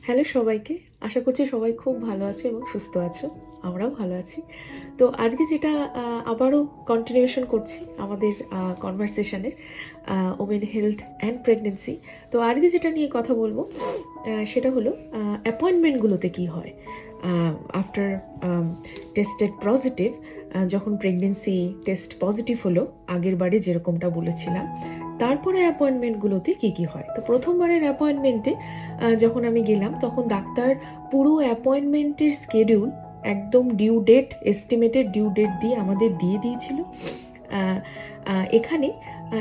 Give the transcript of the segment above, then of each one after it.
Hello সবাইকে, আশা করছি সবাই খুব ভালো আছে এবং সুস্থ আছো। আমরাও ভালো আছি। তো আজকে যেটা আবারও কন্টিনিউশন করছি আমাদের কনভারসেশনের ওমেন হেলথ অ্যান্ড প্রেগনেন্সি। তো আজকে যেটা নিয়ে কথা বলবো সেটা হলো অ্যাপয়েন্টমেন্টগুলোতে কী হয় আফটার টেস্টেড পজিটিভ। যখন প্রেগনেন্সি টেস্ট পজিটিভ হলো আগের বারে যেরকমটা বলেছিলাম, তারপরে অ্যাপয়েন্টমেন্টগুলোতে কী কী হয়। তো প্রথমবারের অ্যাপয়েন্টমেন্টে যখন আমি গেলাম তখন ডাক্তার পুরো অ্যাপয়েন্টমেন্টের স্কেডিউল একদম due date, estimated due date দিয়ে আমাদের দিয়ে দিয়েছিল। এখানে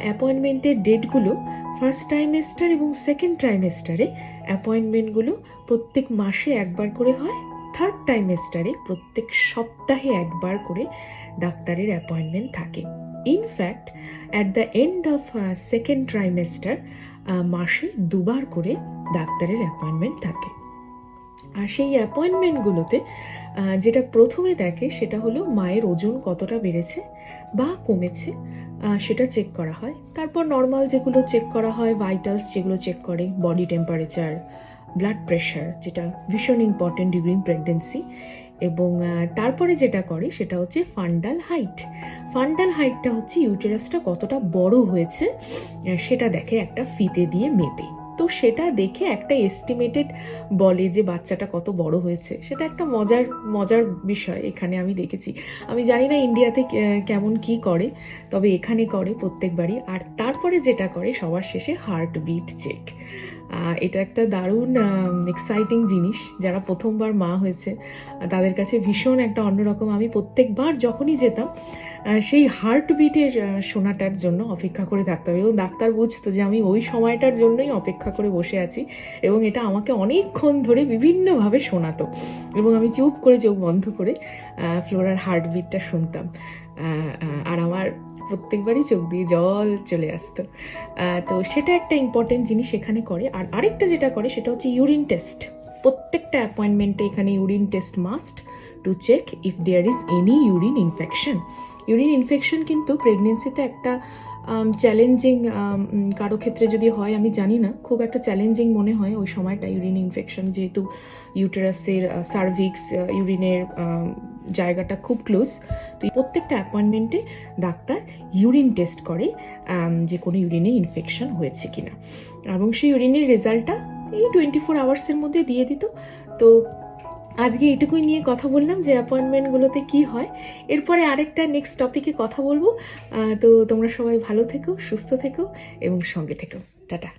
অ্যাপয়েন্টমেন্টের ডেটগুলো ফার্স্ট ট্রাইমেস্টার এবং সেকেন্ড ট্রাইমেস্টারে অ্যাপয়েন্টমেন্টগুলো প্রত্যেক মাসে একবার করে হয়। থার্ড ট্রাইমেস্টারে প্রত্যেক সপ্তাহে একবার করে ডাক্তারের অ্যাপয়েন্টমেন্ট থাকে। In fact at the end of second trimester মাসে দুবার করে ডাক্তারের অ্যাপয়েন্টমেন্ট থাকে। আর সেই অ্যাপয়েন্টমেন্টগুলোতে যেটা প্রথমে দেখে সেটা হলো মায়ের ওজন কতটা বেড়েছে বা কমেছে সেটা চেক করা হয়। তারপর নর্মাল যেগুলো চেক করা হয়, ভাইটালস যেগুলো চেক করে, বডি টেম্পারেচার, ব্লাড প্রেশার, যেটা ভীষণ ইম্পর্টেন্ট ডিউরিং প্রেগনেন্সি। এবং তারপরে যেটা করে সেটা হচ্ছে ফান্ডাল হাইট। ফান্ডাল হাইটটা হচ্ছে ইউটেরাসটা কতটা বড় হয়েছে সেটা দেখে একটা ফিতে দিয়ে মেপে। তো সেটা দেখে একটা এস্টিমেটেড বলে যে বাচ্চাটা কত বড় হয়েছে। সেটা একটা মজার বিষয় এখানে আমি দেখেছি। আমি জানি না ইন্ডিয়াতে কেমন কি করে, তবে এখানে করে প্রত্যেকবারই। আর তারপরে যেটা করে সবার শেষে হার্টবিট চেক। এটা একটা দারুণ এক্সাইটিং জিনিস। যারা প্রথমবার মা হয়েছে তাদের কাছে ভীষণ একটা অন্যরকম। আমি প্রত্যেকবার যখনই যেতাম সেই হার্টবিটের শোনাটার জন্য অপেক্ষা করে থাকতাম, এবং ডাক্তার বুঝতো যে আমি ওই সময়টার জন্যই অপেক্ষা করে বসে আছি, এবং এটা আমাকে অনেকক্ষণ ধরে বিভিন্নভাবে শোনাতো, এবং আমি চুপ করে চোখ বন্ধ করে ফ্লোরার হার্টবিটটা শুনতাম। আর আমার প্রত্যেকবারই চোখ দিয়ে জল চলে আসতো। তো সেটা একটা ইম্পর্টেন্ট জিনিস এখানে করে। আর আরেকটা যেটা করে সেটা হচ্ছে ইউরিন টেস্ট। প্রত্যেকটা অ্যাপয়েন্টমেন্টে এখানে urine test must to check if there is any urine infection. Urine infection কিন্তু প্রেগনেন্সিতে একটা চ্যালেঞ্জিং, কারো ক্ষেত্রে যদি হয় আমি জানি না, খুব একটা চ্যালেঞ্জিং মনে হয় ওই সময়টা ইউরিন ইনফেকশন, যেহেতু ইউটেরাসের সার্ভিক্স, ইউরিনের জায়গাটা খুব ক্লোজ। তো প্রত্যেকটা অ্যাপয়েন্টমেন্টে ডাক্তার ইউরিন টেস্ট করে যে কোনো ইউরিনে ইনফেকশন হয়েছে কিনা, এবং সেই ইউরিনের রেজাল্টটা এই 24 আওয়ার্সের মধ্যে দিয়ে দিত। তো আজকে এটুকুই নিয়ে কথা বললাম যে অ্যাপয়েন্টমেন্টগুলোতে কি হয়। এরপরে আরেকটা নেক্সট টপিকে কথা বলবো। তো তোমরা সবাই ভালো থেকো, সুস্থ থেকো এবং সঙ্গে থেকো। টাটা।